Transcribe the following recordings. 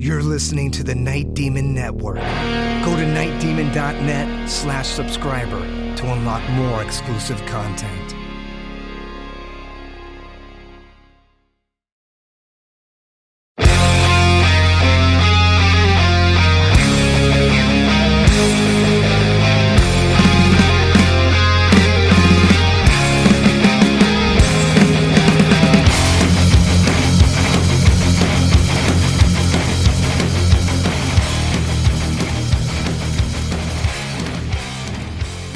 You're listening to the Night Demon Network. Go to nightdemon.net/subscriber to unlock more exclusive content.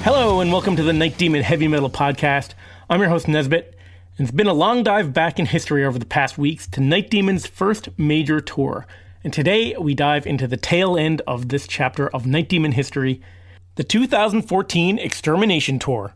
Hello and welcome to the Night Demon Heavy Metal Podcast. I'm your host Nesbit, and it's been a long dive back in history over the past weeks to Night Demon's first major tour. And today we dive into the tail end of this chapter of Night Demon history, the 2014 Extermination Tour.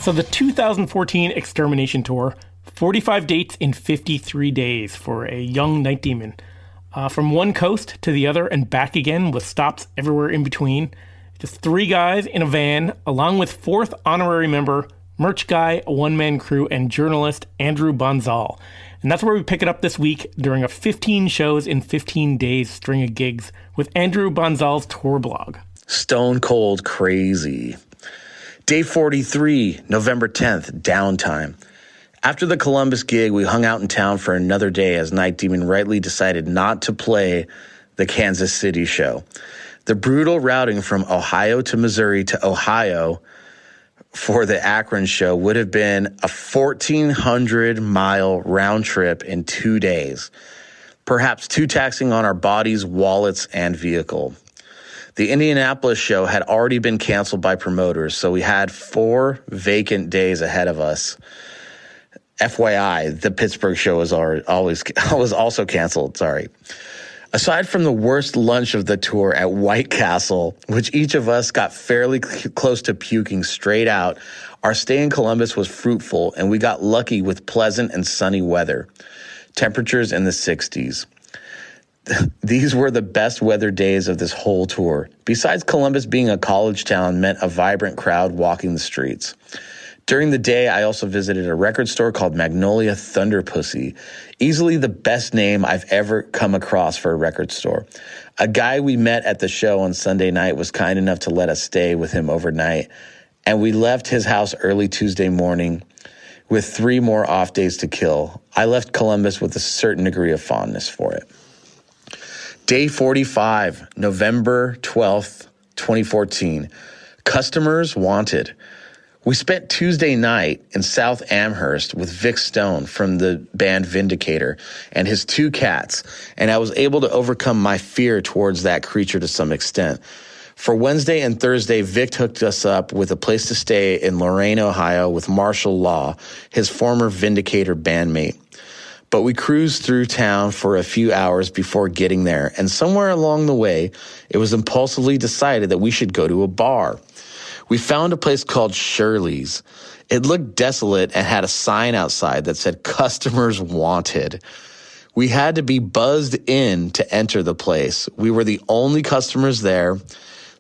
So the 2014 Extermination Tour, 45 dates in 53 days for a young Night Demon. From one coast to the other and back again with stops everywhere in between. Just 3 guys in a van, along with 4th honorary member, merch guy, one-man crew, and journalist Andrew Bansal. And that's where we pick it up this week during a 15 shows in 15 days string of gigs with Andrew Bansal's tour blog. Stone cold crazy. Day 43, November 10th, downtime. After the Columbus gig, we hung out in town for another day as Night Demon rightly decided not to play the Kansas City show. The brutal routing from Ohio to Missouri to Ohio for the Akron show would have been a 1,400-mile round trip in 2 days, perhaps too taxing on our bodies, wallets, and vehicle. The Indianapolis show had already been canceled by promoters, so we had 4 vacant days ahead of us. FYI, the Pittsburgh show was also canceled, sorry. Aside from the worst lunch of the tour at White Castle, which each of us got fairly close to puking straight out, our stay in Columbus was fruitful, and we got lucky with pleasant and sunny weather. Temperatures in the 60s. These were the best weather days of this whole tour. Besides Columbus being a college town meant a vibrant crowd walking the streets. During the day, I also visited a record store called Magnolia Thunderpussy, easily the best name I've ever come across for a record store. A guy we met at the show on Sunday night was kind enough to let us stay with him overnight, and we left his house early Tuesday morning with 3 more off days to kill. I left Columbus with a certain degree of fondness for it. Day 45, November 12th, 2014. Customers wanted. We spent Tuesday night in South Amherst with Vic Stone from the band Vindicator and his 2 cats, and I was able to overcome my fear towards that creature to some extent. For Wednesday and Thursday, Vic hooked us up with a place to stay in Lorain, Ohio with Marshall Law, his former Vindicator bandmate. But we cruised through town for a few hours before getting there, and somewhere along the way, it was impulsively decided that we should go to a bar. We found a place called Shirley's. It looked desolate and had a sign outside that said "Customers Wanted." We had to be buzzed in to enter the place. We were the only customers there.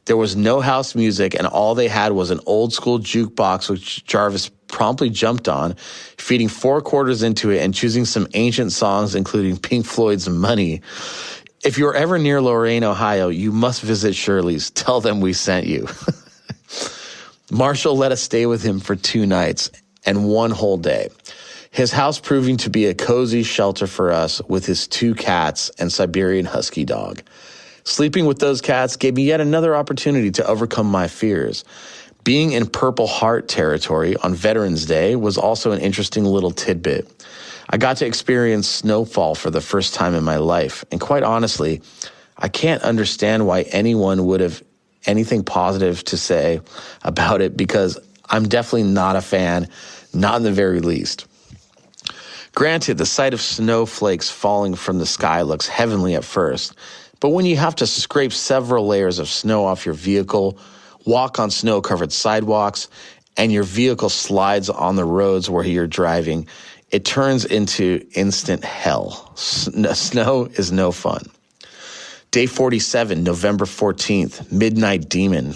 There was no house music, and all they had was an old-school jukebox, which Jarvis promptly jumped on, feeding 4 quarters into it and choosing some ancient songs, including Pink Floyd's Money. If you're ever near Lorain, Ohio, you must visit Shirley's. Tell them we sent you. Marshall let us stay with him for 2 nights and 1 whole day. His house proving to be a cozy shelter for us with his 2 cats and Siberian Husky dog. Sleeping with those cats gave me yet another opportunity to overcome my fears. Being in Purple Heart territory on Veterans Day was also an interesting little tidbit. I got to experience snowfall for the first time in my life, and quite honestly, I can't understand why anyone would have anything positive to say about it, because I'm definitely not a fan, not in the very least. Granted, the sight of snowflakes falling from the sky looks heavenly at first, but when you have to scrape several layers of snow off your vehicle, walk on snow-covered sidewalks, and your vehicle slides on the roads where you're driving, it turns into instant hell. Snow is no fun. Day 47, November 14th, Midnight Demon.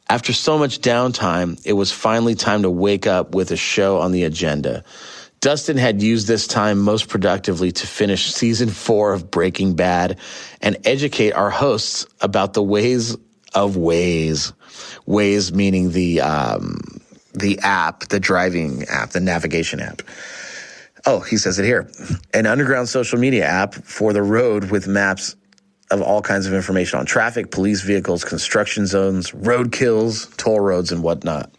After so much downtime, it was finally time to wake up with a show on the agenda. Dustin had used this time most productively to finish season 4 of Breaking Bad and educate our hosts about the ways of Waze. Waze meaning the app, the driving app, the navigation app. Oh, he says it here. An underground social media app for the road with maps of all kinds of information on traffic, police vehicles, construction zones, roadkills, toll roads, and whatnot.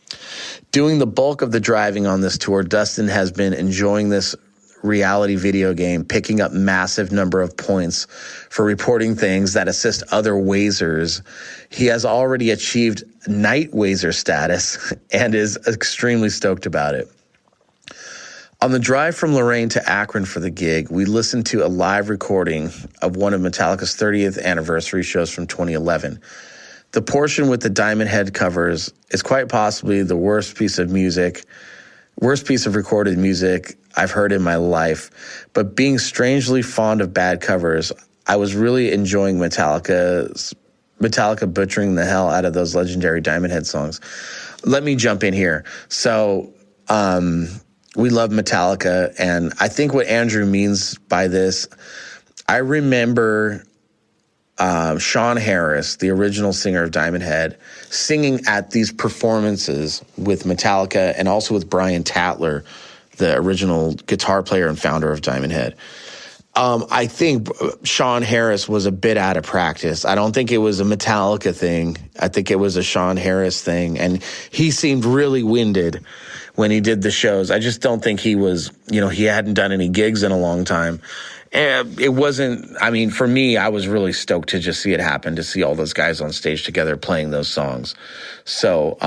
Doing the bulk of the driving on this tour, Dustin has been enjoying this reality video game, picking up massive number of points for reporting things that assist other Wazers. He has already achieved Night Wazer status and is extremely stoked about it. On the drive from Lorain to Akron for the gig, we listened to a live recording of one of Metallica's 30th anniversary shows from 2011. The portion with the Diamond Head covers is quite possibly the worst piece of recorded music I've heard in my life. But being strangely fond of bad covers, I was really enjoying Metallica butchering the hell out of those legendary Diamond Head songs. Let me jump in here. So, we love Metallica, and I think what Andrew means by this, I remember Sean Harris, the original singer of Diamond Head, singing at these performances with Metallica and also with Brian Tatler, the original guitar player and founder of Diamond Head. I think Sean Harris was a bit out of practice. I don't think it was a Metallica thing. I think it was a Sean Harris thing, and he seemed really winded when he did the shows. I just don't think he was, he hadn't done any gigs in a long time. And it wasn't, for me, I was really stoked to just see it happen, to see all those guys on stage together playing those songs. So,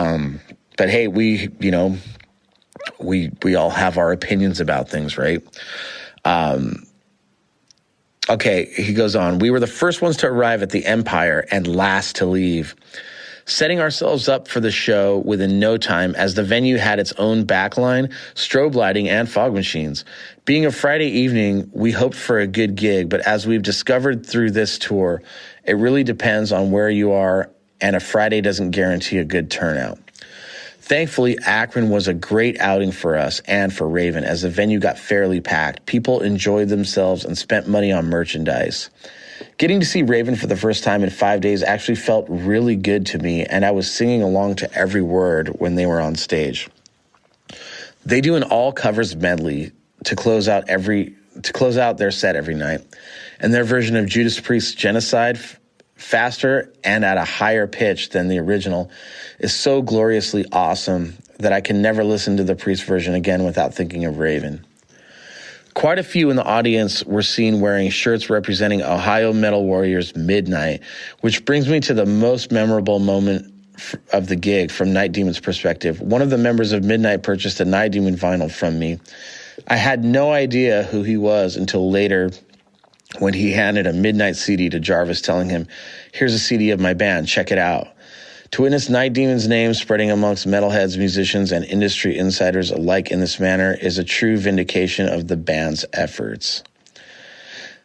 but hey, we all have our opinions about things, right? Okay, he goes on. We were the first ones to arrive at the Empire and last to leave, setting ourselves up for the show within no time, as the venue had its own backline, strobe lighting, and fog machines. Being a Friday evening, we hoped for a good gig, but as we've discovered through this tour, it really depends on where you are, and a Friday doesn't guarantee a good turnout. Thankfully, Akron was a great outing for us and for Raven, as the venue got fairly packed. People enjoyed themselves and spent money on merchandise. Getting to see Raven for the first time in 5 days actually felt really good to me, and I was singing along to every word when they were on stage. They do an all covers medley to close out their set every night, and their version of Judas Priest's Genocide, faster and at a higher pitch than the original, is so gloriously awesome that I can never listen to the Priest version again without thinking of Raven. Quite a few in the audience were seen wearing shirts representing Ohio Metal Warriors Midnight, which brings me to the most memorable moment of the gig from Night Demon's perspective. One of the members of Midnight purchased a Night Demon vinyl from me. I had no idea who he was until later, when he handed a Midnight CD to Jarvis, telling him, "Here's a CD of my band, check it out." To witness Night Demon's name spreading amongst metalheads, musicians, and industry insiders alike in this manner is a true vindication of the band's efforts.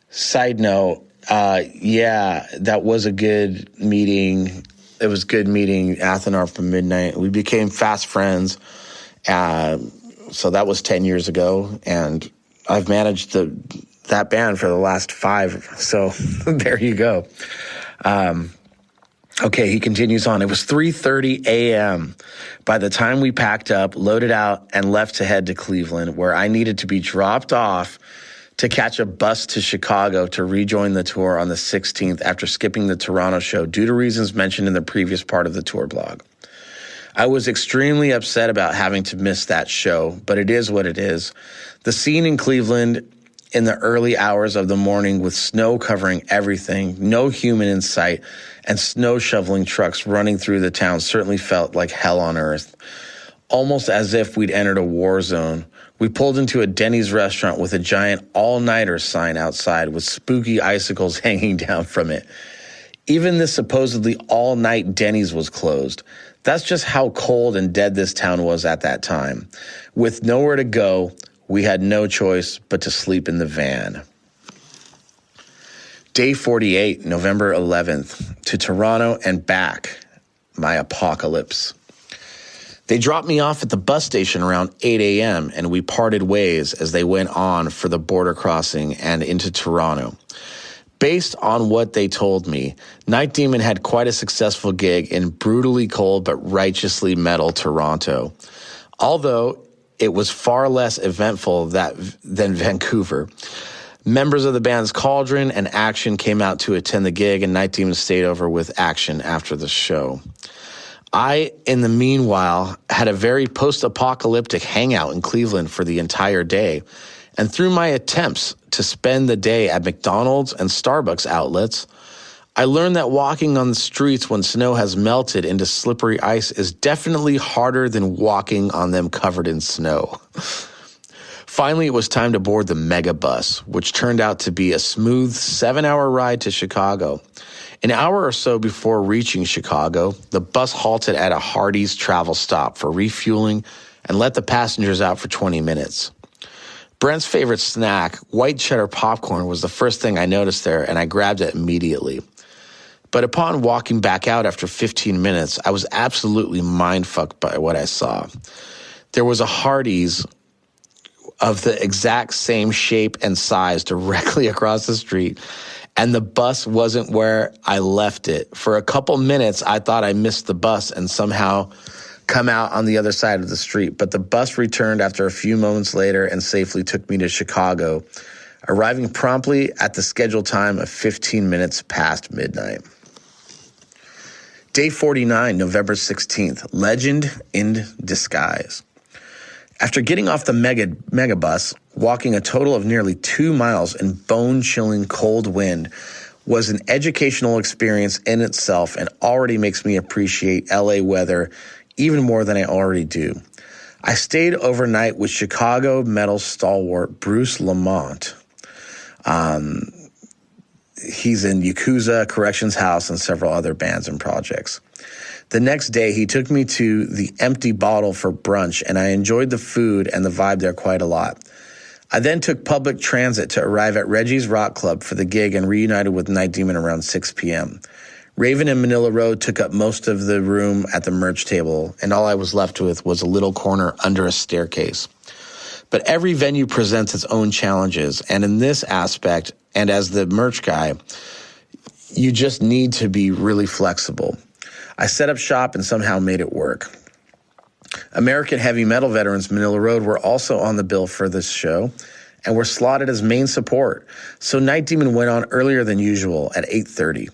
Side note, that was a good meeting. It was good meeting Athanar from Midnight. We became fast friends, So that was 10 years ago, and I've managed that band for the last 5. So there you go. Okay, he continues on. It was 3:30 a.m. by the time we packed up, loaded out, and left to head to Cleveland, where I needed to be dropped off to catch a bus to Chicago to rejoin the tour on the 16th after skipping the Toronto show due to reasons mentioned in the previous part of the tour blog. I was extremely upset about having to miss that show, but it is what it is. The scene in Cleveland in the early hours of the morning with snow covering everything, no human in sight, and snow shoveling trucks running through the town certainly felt like hell on earth, almost as if we'd entered a war zone. We pulled into a Denny's restaurant with a giant all-nighter sign outside with spooky icicles hanging down from it. Even this supposedly all-night Denny's was closed. That's just how cold and dead this town was at that time. With nowhere to go, we had no choice but to sleep in the van. Day 48, November 11th, to Toronto and back, my apocalypse. They dropped me off at the bus station around 8 a.m., and we parted ways as they went on for the border crossing and into Toronto. Based on what they told me, Night Demon had quite a successful gig in brutally cold but righteously metal Toronto. Although it was far less eventful than Vancouver. Members of the bands Cauldron and Action came out to attend the gig, and Night Demon stayed over with Action after the show. I, in the meanwhile, had a very post-apocalyptic hangout in Cleveland for the entire day, and through my attempts to spend the day at McDonald's and Starbucks outlets, I learned that walking on the streets when snow has melted into slippery ice is definitely harder than walking on them covered in snow. Finally, it was time to board the mega bus, which turned out to be a smooth 7-hour ride to Chicago. An hour or so before reaching Chicago, the bus halted at a Hardee's travel stop for refueling and let the passengers out for 20 minutes. Brent's favorite snack, white cheddar popcorn, was the first thing I noticed there, and I grabbed it immediately. But upon walking back out after 15 minutes, I was absolutely mind-fucked by what I saw. There was a Hardee's of the exact same shape and size directly across the street, and the bus wasn't where I left it. For a couple minutes, I thought I missed the bus and somehow come out on the other side of the street, but the bus returned after a few moments later and safely took me to Chicago, arriving promptly at the scheduled time of 15 minutes past midnight. Day 49, November 16th, Legend in Disguise. After getting off the mega bus, walking a total of nearly 2 miles in bone-chilling cold wind was an educational experience in itself and already makes me appreciate LA weather even more than I already do. I stayed overnight with Chicago metal stalwart Bruce Lamont. He's in Yakuza, Corrections House, and several other bands and projects. The next day, he took me to the Empty Bottle for brunch, and I enjoyed the food and the vibe there quite a lot. I then took public transit to arrive at Reggie's Rock Club for the gig and reunited with Night Demon around 6 p.m. Raven and Manila Road took up most of the room at the merch table, and all I was left with was a little corner under a staircase. But every venue presents its own challenges, and in this aspect, and as the merch guy, you just need to be really flexible. I set up shop and somehow made it work. American heavy metal veterans Manila Road were also on the bill for this show and were slotted as main support, so Night Demon went on earlier than usual at 8:30.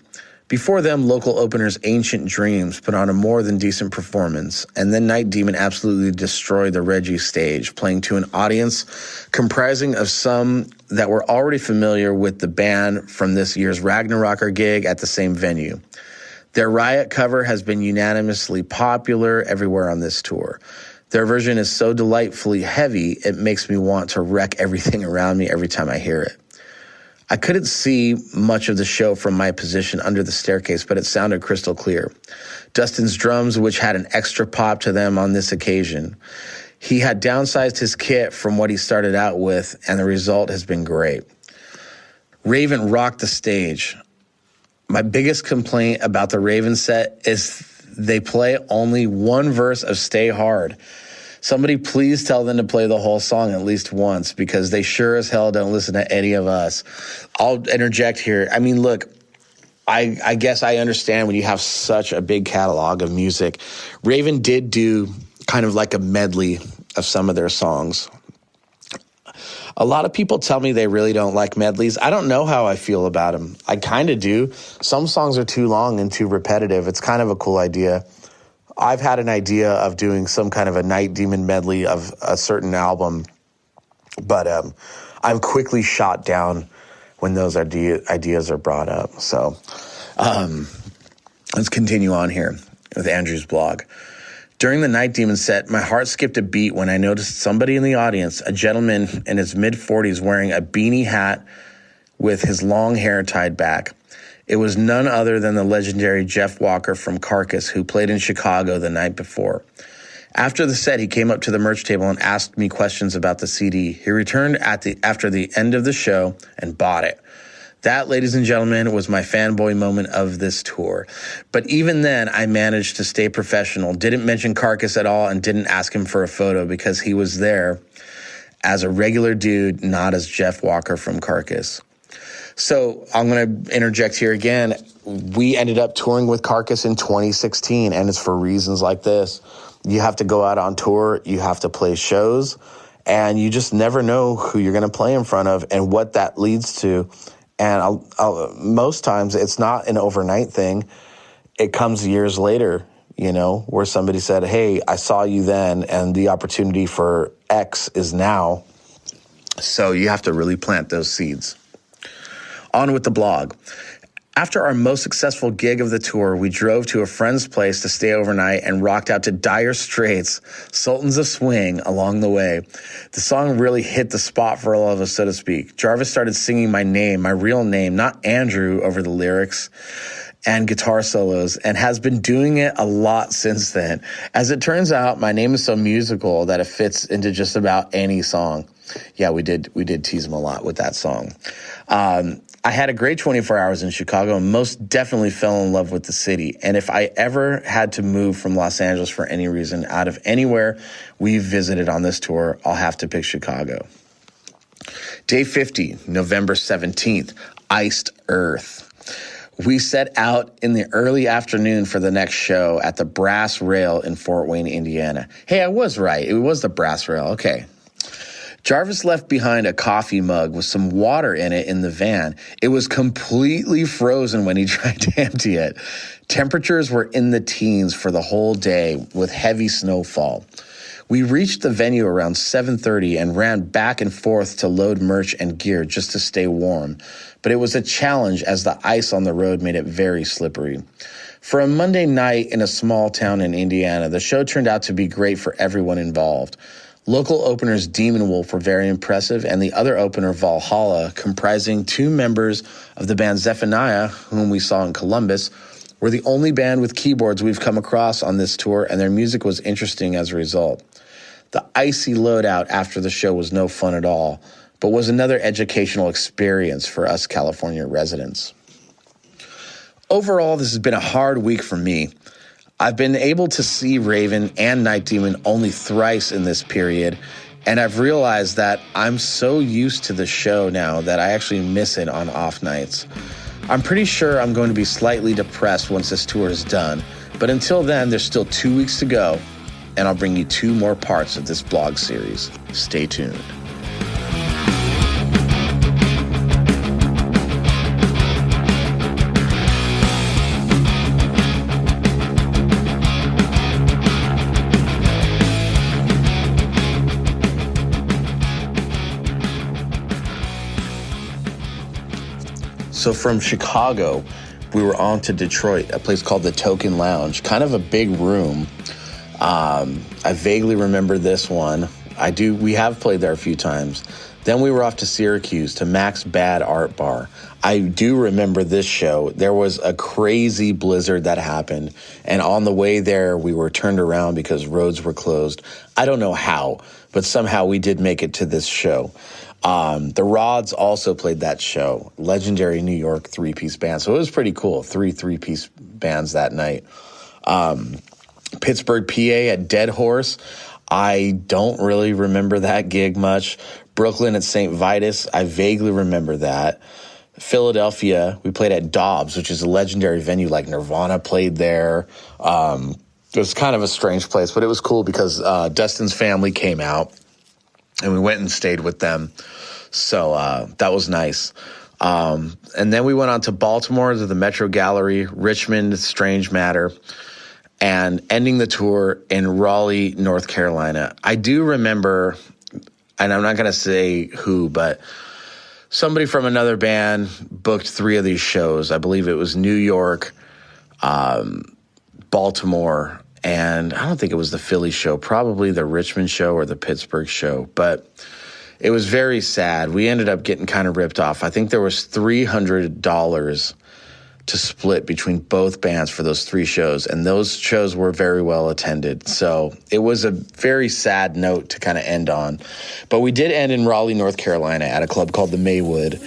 Before them, local openers Ancient Dreams put on a more than decent performance, and then Night Demon absolutely destroyed the Reggie stage, playing to an audience comprising of some that were already familiar with the band from this year's Ragnarocker gig at the same venue. Their Riot cover has been unanimously popular everywhere on this tour. Their version is so delightfully heavy, it makes me want to wreck everything around me every time I hear it. I couldn't see much of the show from my position under the staircase, but it sounded crystal clear. Dustin's drums, which had an extra pop to them on this occasion. He had downsized his kit from what he started out with, and the result has been great. Raven rocked the stage. My biggest complaint about the Raven set is they play only one verse of Stay Hard. Somebody please tell them to play the whole song at least once, because they sure as hell don't listen to any of us. I'll interject here. I mean, look, I guess I understand when you have such a big catalog of music. Raven did do kind of like a medley of some of their songs. A lot of people tell me they really don't like medleys. I don't know how I feel about them. I kind of do. Some songs are too long and too repetitive. It's kind of a cool idea. I've had an idea of doing some kind of a Night Demon medley of a certain album, but I'm quickly shot down when those ideas are brought up. So let's continue on here with Andrew's blog. During the Night Demon set, my heart skipped a beat when I noticed somebody in the audience, a gentleman in his mid-40s wearing a beanie hat with his long hair tied back. It was none other than the legendary Jeff Walker from Carcass, who played in Chicago the night before. After the set, he came up to the merch table and asked me questions about the CD. He returned after the end of the show and bought it. That, ladies and gentlemen, was my fanboy moment of this tour. But even then, I managed to stay professional, didn't mention Carcass at all, and didn't ask him for a photo because he was there as a regular dude, not as Jeff Walker from Carcass. So I'm going to interject here again. We ended up touring with Carcass in 2016, and it's for reasons like this. You have to go out on tour, you have to play shows, and you just never know who you're going to play in front of and what that leads to. And most times it's not an overnight thing. It comes years later, you know, where somebody said, hey, I saw you then, and the opportunity for X is now. So you have to really plant those seeds. On with the blog. After our most successful gig of the tour, we drove to a friend's place to stay overnight and rocked out to Dire Straits' Sultans of Swing along the way. The song really hit the spot for all of us, so to speak. Jarvis started singing my name, my real name, not Andrew, over the lyrics and guitar solos, and has been doing it a lot since then. As it turns out, my name is so musical that it fits into just about any song. Yeah, we did tease him a lot with that song. I had a great 24 hours in Chicago and most definitely fell in love with the city. And if I ever had to move from Los Angeles for any reason, out of anywhere we've visited on this tour, I'll have to pick Chicago. Day 50, November 17th, Iced Earth. We set out in the early afternoon for the next show at the Brass Rail in Fort Wayne, Indiana. Hey, I was right. It was the Brass Rail. Okay. Jarvis left behind a coffee mug with some water in it in the van. It was completely frozen when he tried to empty it. Temperatures were in the teens for the whole day with heavy snowfall. We reached the venue around 7:30 and ran back and forth to load merch and gear just to stay warm. But it was a challenge as the ice on the road made it very slippery. For a Monday night in a small town in Indiana, the show turned out to be great for everyone involved. Local openers Demon Wolf were very impressive, and the other opener, Valhalla, comprising two members of the band Zephaniah, whom we saw in Columbus, were the only band with keyboards we've come across on this tour, and their music was interesting as a result. The icy loadout after the show was no fun at all, but was another educational experience for us California residents. Overall, this has been a hard week for me. I've been able to see Raven and Night Demon only thrice in this period, and I've realized that I'm so used to the show now that I actually miss it on off nights. I'm pretty sure I'm going to be slightly depressed once this tour is done, but until then, there's still 2 weeks to go, and I'll bring you 2 more parts of this blog series. Stay tuned. So from Chicago, we were on to Detroit, a place called the Token Lounge, kind of a big room. I vaguely remember this one. We have played there a few times. Then we were off to Syracuse to Mac's Bad Art Bar. I do remember this show. There was a crazy blizzard that happened, and on the way there, we were turned around because roads were closed. I don't know how, but somehow we did make it to this show. The Rods also played that show, legendary New York 3-piece band. So it was pretty cool, 3-piece bands that night. Pittsburgh, PA at Dead Horse. I don't really remember that gig much. Brooklyn at St. Vitus, I vaguely remember that. Philadelphia, we played at Dobbs, which is a legendary venue. Like Nirvana played there. It was kind of a strange place, but it was cool because Dustin's family came out, and we went and stayed with them. So that was nice. And then we went on to Baltimore, to the Metro Gallery, Richmond, Strange Matter, and ending the tour in Raleigh, North Carolina. I do remember, and I'm not going to say who, but somebody from another band booked 3 of these shows. I believe it was New York, Baltimore, and I don't think it was the Philly show, probably the Richmond show or the Pittsburgh show, but it was very sad. We ended up getting kind of ripped off. I think there was $300 to split between both bands for those 3 shows, and those shows were very well attended. So it was a very sad note to kind of end on. But we did end in Raleigh, North Carolina at a club called the Maywood.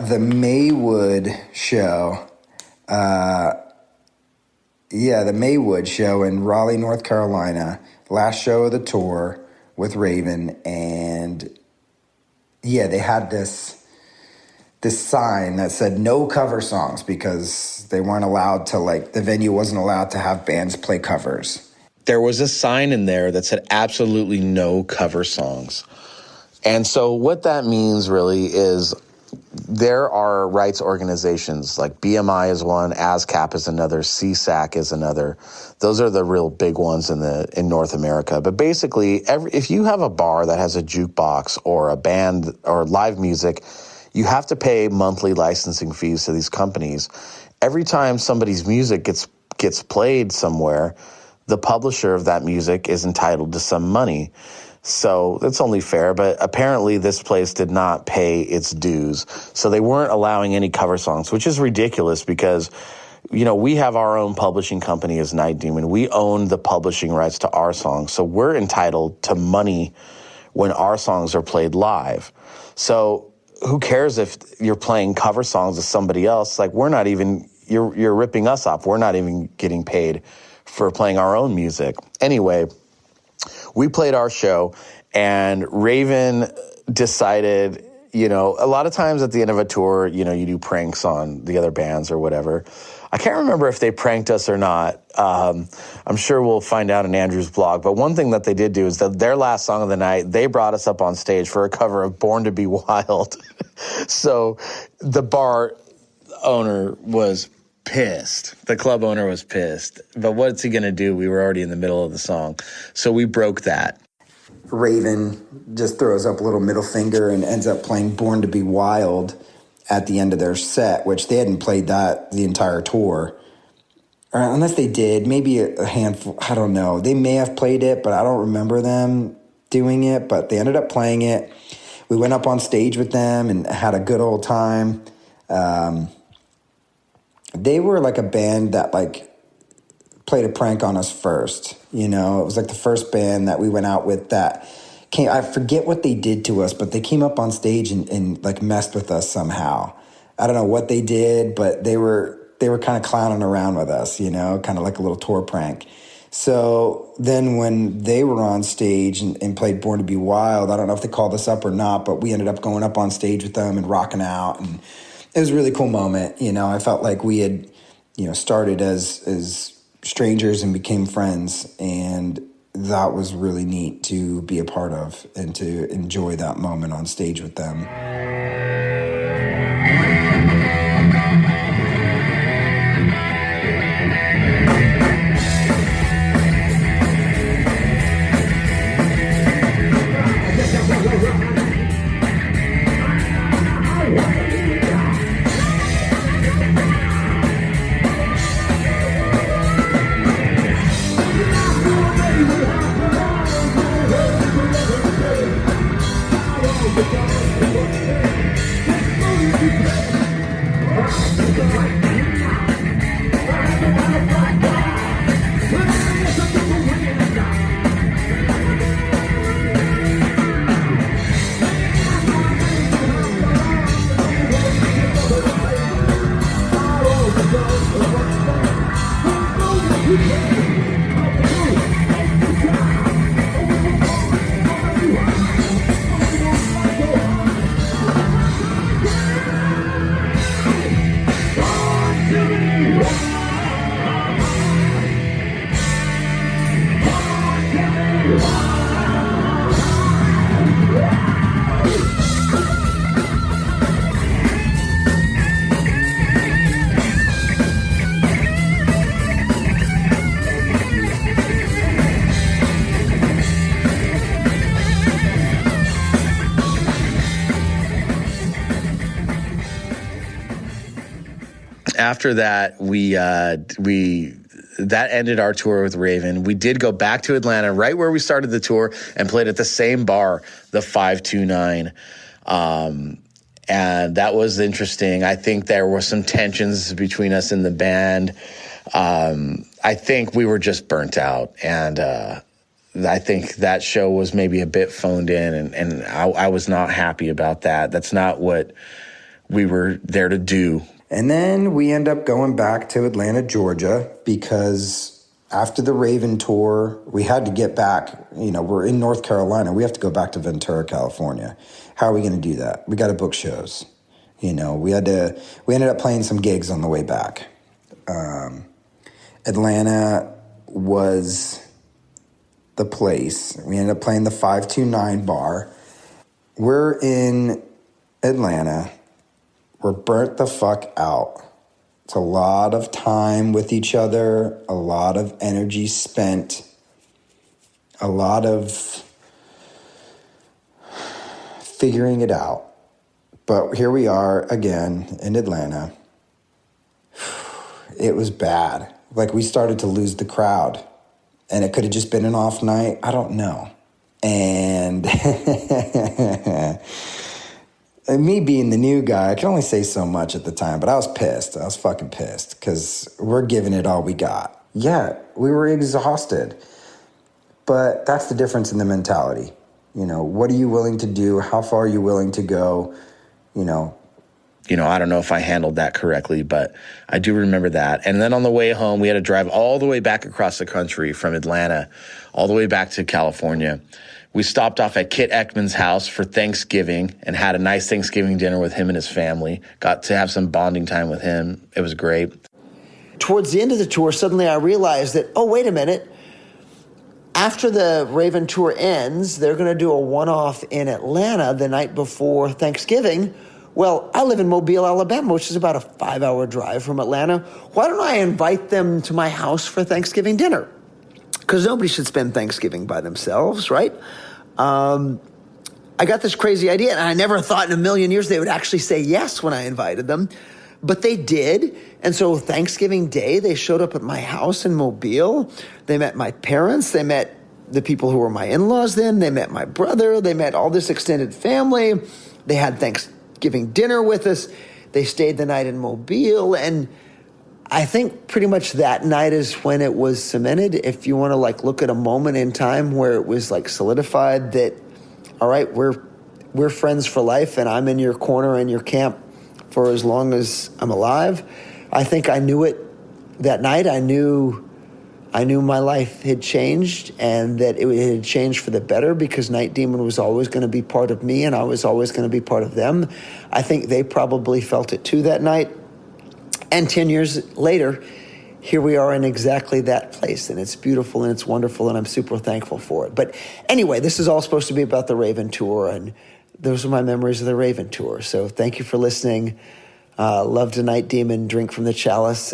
the Maywood show. The Maywood show in Raleigh, North Carolina. Last show of the tour with Raven, and they had this sign that said no cover songs because they weren't allowed to, the venue wasn't allowed to have bands play covers. There was a sign in there that said absolutely no cover songs. And so what that means really is there are rights organizations like BMI is one, ASCAP is another, CSAC is another. Those are the real big ones in North America. But basically, if you have a bar that has a jukebox or a band or live music, you have to pay monthly licensing fees to these companies. Every time somebody's music gets played somewhere, the publisher of that music is entitled to some money. So it's only fair, but apparently this place did not pay its dues. So they weren't allowing any cover songs, which is ridiculous because, we have our own publishing company as Night Demon. We own the publishing rights to our songs. So we're entitled to money when our songs are played live. So who cares if you're playing cover songs of somebody else? You're ripping us off. We're not even getting paid for playing our own music. Anyway, we played our show, and Raven decided, a lot of times at the end of a tour, you do pranks on the other bands or whatever. I can't remember if they pranked us or not. I'm sure we'll find out in Andrew's blog. But one thing that they did do is that their last song of the night, they brought us up on stage for a cover of Born to Be Wild. So the bar owner was pissed. The club owner was pissed. But what's he going to do? We were already in the middle of the song. So we broke that. Raven just throws up a little middle finger and ends up playing Born to Be Wild at the end of their set, which they hadn't played that the entire tour. Or unless they did, maybe a handful, I don't know. They may have played it, but I don't remember them doing it. But they ended up playing it. We went up on stage with them and had a good old time. They were like a band that played a prank on us first. It was like the first band that we went out with that came. I forget what they did to us, but they came up on stage and messed with us somehow. I don't know what they did, but they were kind of clowning around with us, kind of like a little tour prank. So then when they were on stage and played Born to Be Wild, I don't know if they called us up or not, but we ended up going up on stage with them and rocking out, and it was a really cool moment. I felt like we had, started as strangers and became friends, and that was really neat to be a part of and to enjoy that moment on stage with them. After that, that ended our tour with Raven. We did go back to Atlanta, right where we started the tour, and played at the same bar, the 529. And that was interesting. I think there were some tensions between us in the band. I think we were just burnt out, and I think that show was maybe a bit phoned in, and I was not happy about that. That's not what we were there to do. And then we end up going back to Atlanta, Georgia, because after the Raven tour, we had to get back. You know, we're in North Carolina. We have to go back to Ventura, California. How are we going to do that? We got to book shows. You know, we ended up playing some gigs on the way back. Atlanta was the place. We ended up playing the 529 bar. We're in Atlanta. We're burnt the fuck out. It's a lot of time with each other, a lot of energy spent, a lot of figuring it out. But here we are again in Atlanta. It was bad. Like, we started to lose the crowd, and it could have just been an off night. I don't know. And me being the new guy, I can only say so much at the time, but I was pissed. I was fucking pissed because we're giving it all we got. Yeah, we were exhausted. But that's the difference in the mentality. You know, what are you willing to do? How far are you willing to go? You know, I don't know if I handled that correctly, but I do remember that. And then on the way home, we had to drive all the way back across the country from Atlanta, all the way back to California. We stopped off at Kit Ekman's house for Thanksgiving and had a nice Thanksgiving dinner with him and his family. Got to have some bonding time with him. It was great. Towards the end of the tour, suddenly I realized that, oh, wait a minute. After the Raven tour ends, they're going to do a one-off in Atlanta the night before Thanksgiving. Well, I live in Mobile, Alabama, which is about a 5-hour drive from Atlanta. Why don't I invite them to my house for Thanksgiving dinner? Because nobody should spend Thanksgiving by themselves, right? I got this crazy idea, and I never thought in a million years they would actually say yes when I invited them. But they did. And so Thanksgiving Day, they showed up at my house in Mobile. They met my parents. They met the people who were my in-laws then. They met my brother. They met all this extended family. They had Thanksgiving dinner with us. They stayed the night in Mobile. And I think pretty much that night is when it was cemented. If you want to look at a moment in time where it was solidified that, all right, we're friends for life, and I'm in your corner in your camp for as long as I'm alive. I think I knew it that night. I knew my life had changed, and that it had changed for the better, because Night Demon was always going to be part of me, and I was always going to be part of them. I think they probably felt it too that night. And 10 years later, here we are in exactly that place, and it's beautiful and it's wonderful, and I'm super thankful for it. But anyway, this is all supposed to be about the Raven Tour, and those are my memories of the Raven Tour. So thank you for listening. Love to Night Demon. Drink from the Chalice.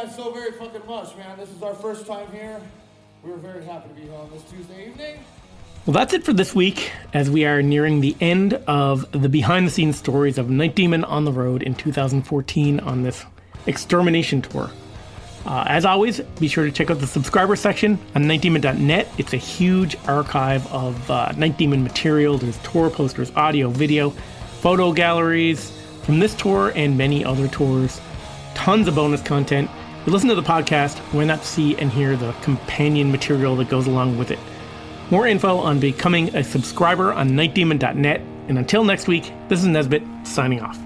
guys so very fucking much, man. This is our first time here. We were very happy to be here on this Tuesday evening. Well, that's it for this week, as we are nearing the end of the behind-the-scenes stories of Night Demon on the road in 2014 on this extermination tour. As always, be sure to check out the subscriber section on nightdemon.net. It's a huge archive of Night Demon material. There's tour posters, audio, video, photo galleries from this tour and many other tours. Tons of bonus content. If you listen to the podcast, why not see and hear the companion material that goes along with it? More info on becoming a subscriber on nightdemon.net. And until next week, this is Nesbitt signing off.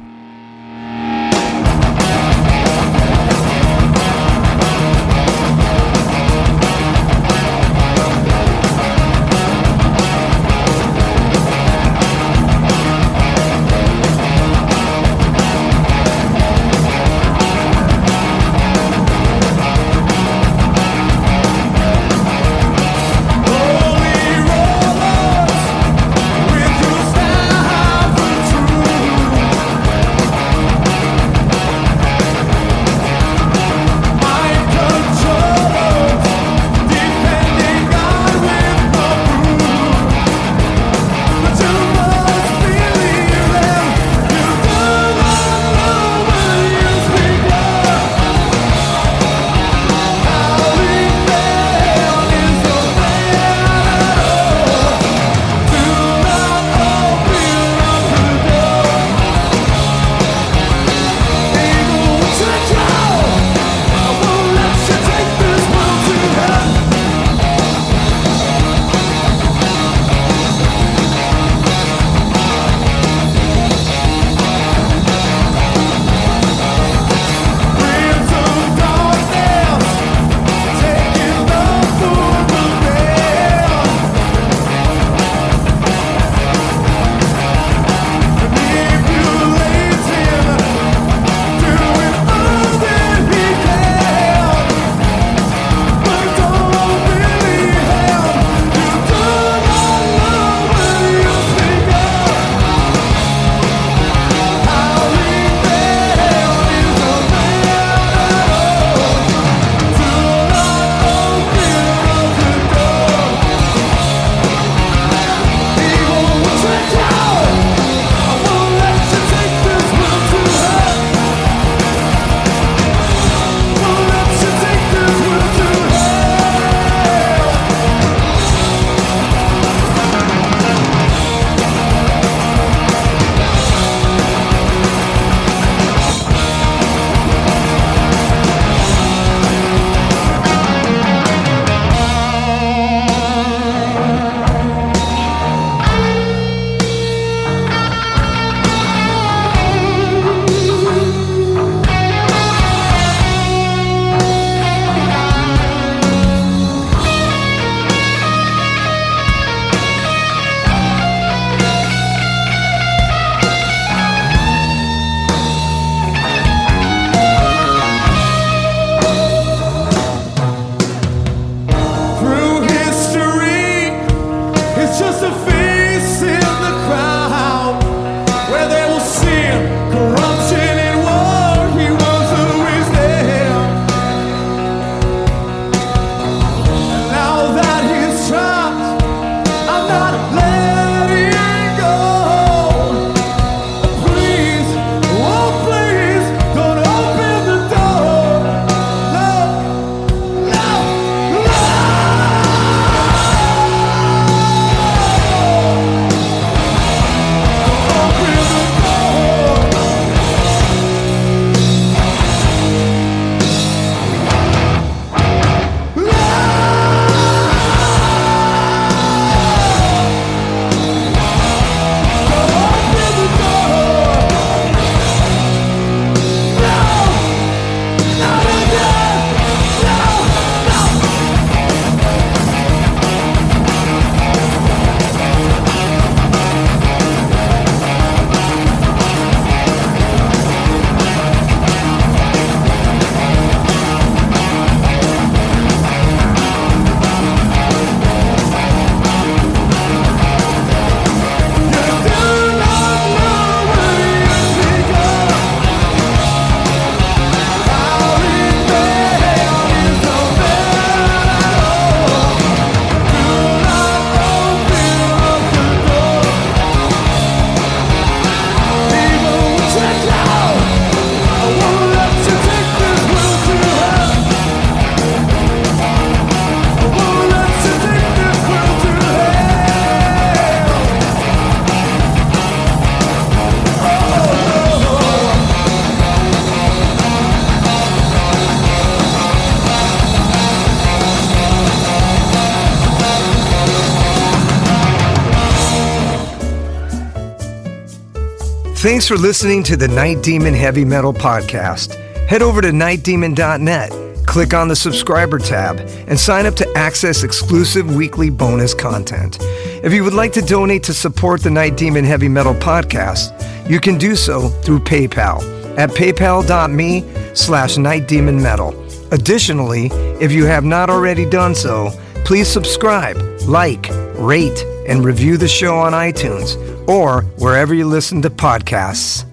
Thanks for listening to the Night Demon Heavy Metal Podcast. Head over to nightdemon.net, click on the subscriber tab, and sign up to access exclusive weekly bonus content. If you would like to donate to support the Night Demon Heavy Metal Podcast, you can do so through PayPal at paypal.me/nightdemonmetal. Additionally, if you have not already done so, please subscribe, like, rate, and review the show on iTunes or wherever you listen to podcasts.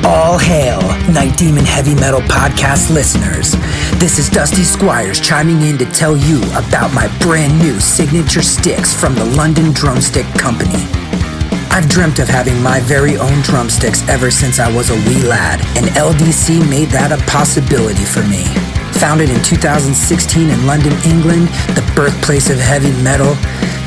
All hail, Night Demon Heavy Metal Podcast listeners. This is Dusty Squires chiming in to tell you about my brand new signature sticks from the London Drumstick Company. I've dreamt of having my very own drumsticks ever since I was a wee lad, and LDC made that a possibility for me. Founded in 2016 in London, England, the birthplace of heavy metal,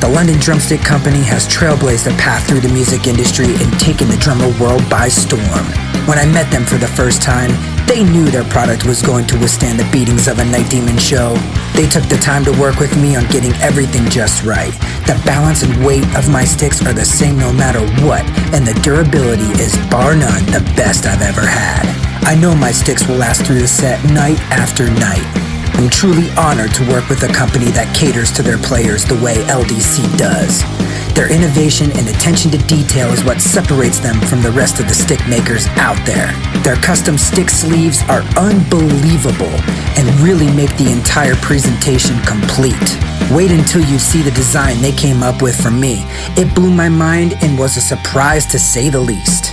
the London Drumstick Company has trailblazed a path through the music industry and taken the drummer world by storm. When I met them for the first time, they knew their product was going to withstand the beatings of a Night Demon show. They took the time to work with me on getting everything just right. The balance and weight of my sticks are the same no matter what, and the durability is bar none the best I've ever had. I know my sticks will last through the set night after night. I'm truly honored to work with a company that caters to their players the way LDC does. Their innovation and attention to detail is what separates them from the rest of the stick makers out there. Their custom stick sleeves are unbelievable and really make the entire presentation complete. Wait until you see the design they came up with for me. It blew my mind and was a surprise to say the least.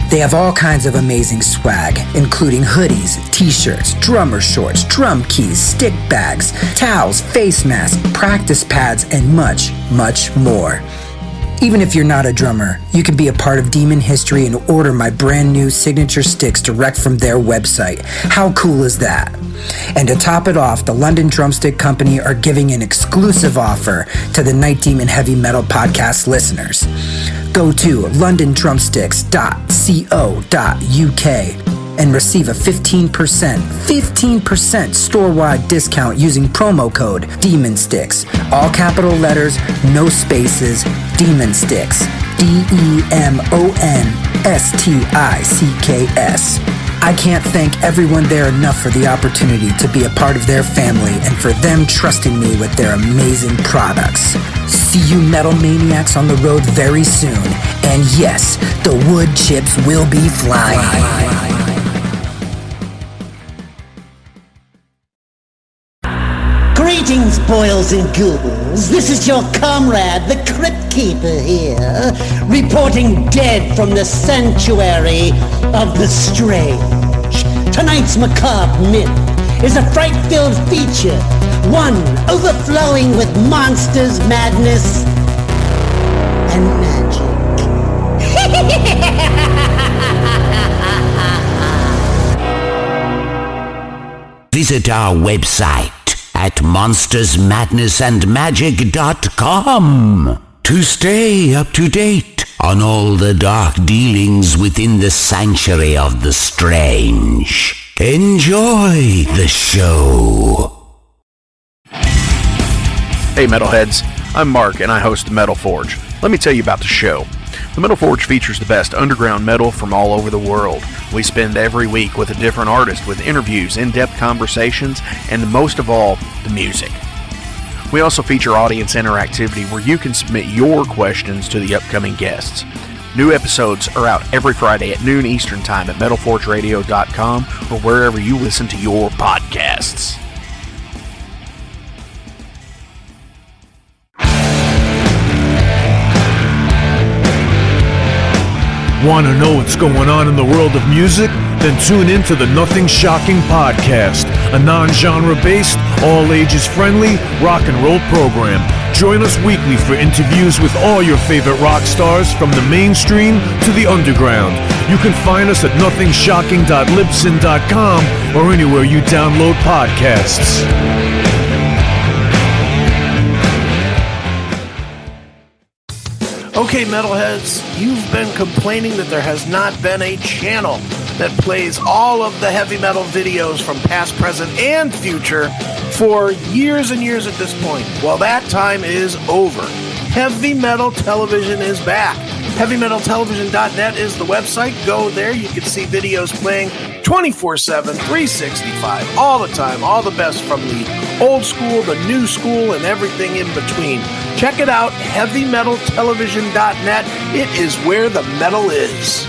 They have all kinds of amazing swag, including hoodies, t-shirts, drummer shorts, drum keys, stick bags, towels, face masks, practice pads, and much, much more. Even if you're not a drummer, you can be a part of Demon history and order my brand new signature sticks direct from their website. How cool is that? And to top it off, the London Drumstick Company are giving an exclusive offer to the Night Demon Heavy Metal Podcast listeners. Go to londondrumsticks.co.uk and receive a 15% store-wide discount using promo code DEMONSTICKS. All capital letters, no spaces, Demon Sticks. DEMONSTICKS. I can't thank everyone there enough for the opportunity to be a part of their family and for them trusting me with their amazing products. See you metal maniacs on the road very soon. And yes, the wood chips will be flying. Greetings, boils and ghouls. This is your comrade, the Crypt Keeper here, reporting dead from the sanctuary of the strange. Tonight's macabre myth is a fright-filled feature, one overflowing with monsters, madness, and magic. Visit our website at monstersmadnessandmagic.com to stay up to date on all the dark dealings within the sanctuary of the strange. Enjoy the show. Hey Metalheads, I'm Mark and I host the Metal Forge. Let me tell you about the show. The Metal Forge features the best underground metal from all over the world. We spend every week with a different artist with interviews, in-depth conversations, and most of all, the music. We also feature audience interactivity where you can submit your questions to the upcoming guests. New episodes are out every Friday at noon Eastern Time at metalforgeradio.com or wherever you listen to your podcasts. Want to know what's going on in the world of music? Then tune in to the Nothing Shocking Podcast, a non-genre based, all-ages friendly rock and roll program. Join us weekly for interviews with all your favorite rock stars from the mainstream to the underground. You can find us at nothingshocking.libsyn.com or anywhere you download podcasts. Okay, metalheads, you've been complaining that there has not been a channel that plays all of the heavy metal videos from past, present, and future for years and years at this point. Well, that time is over. Heavy Metal Television is back. HeavyMetalTelevision.net is the website. Go there. You can see videos playing 24/7, 365, all the time. All the best from the old school, the new school, and everything in between. Check it out, HeavyMetalTelevision.net. It is where the metal is.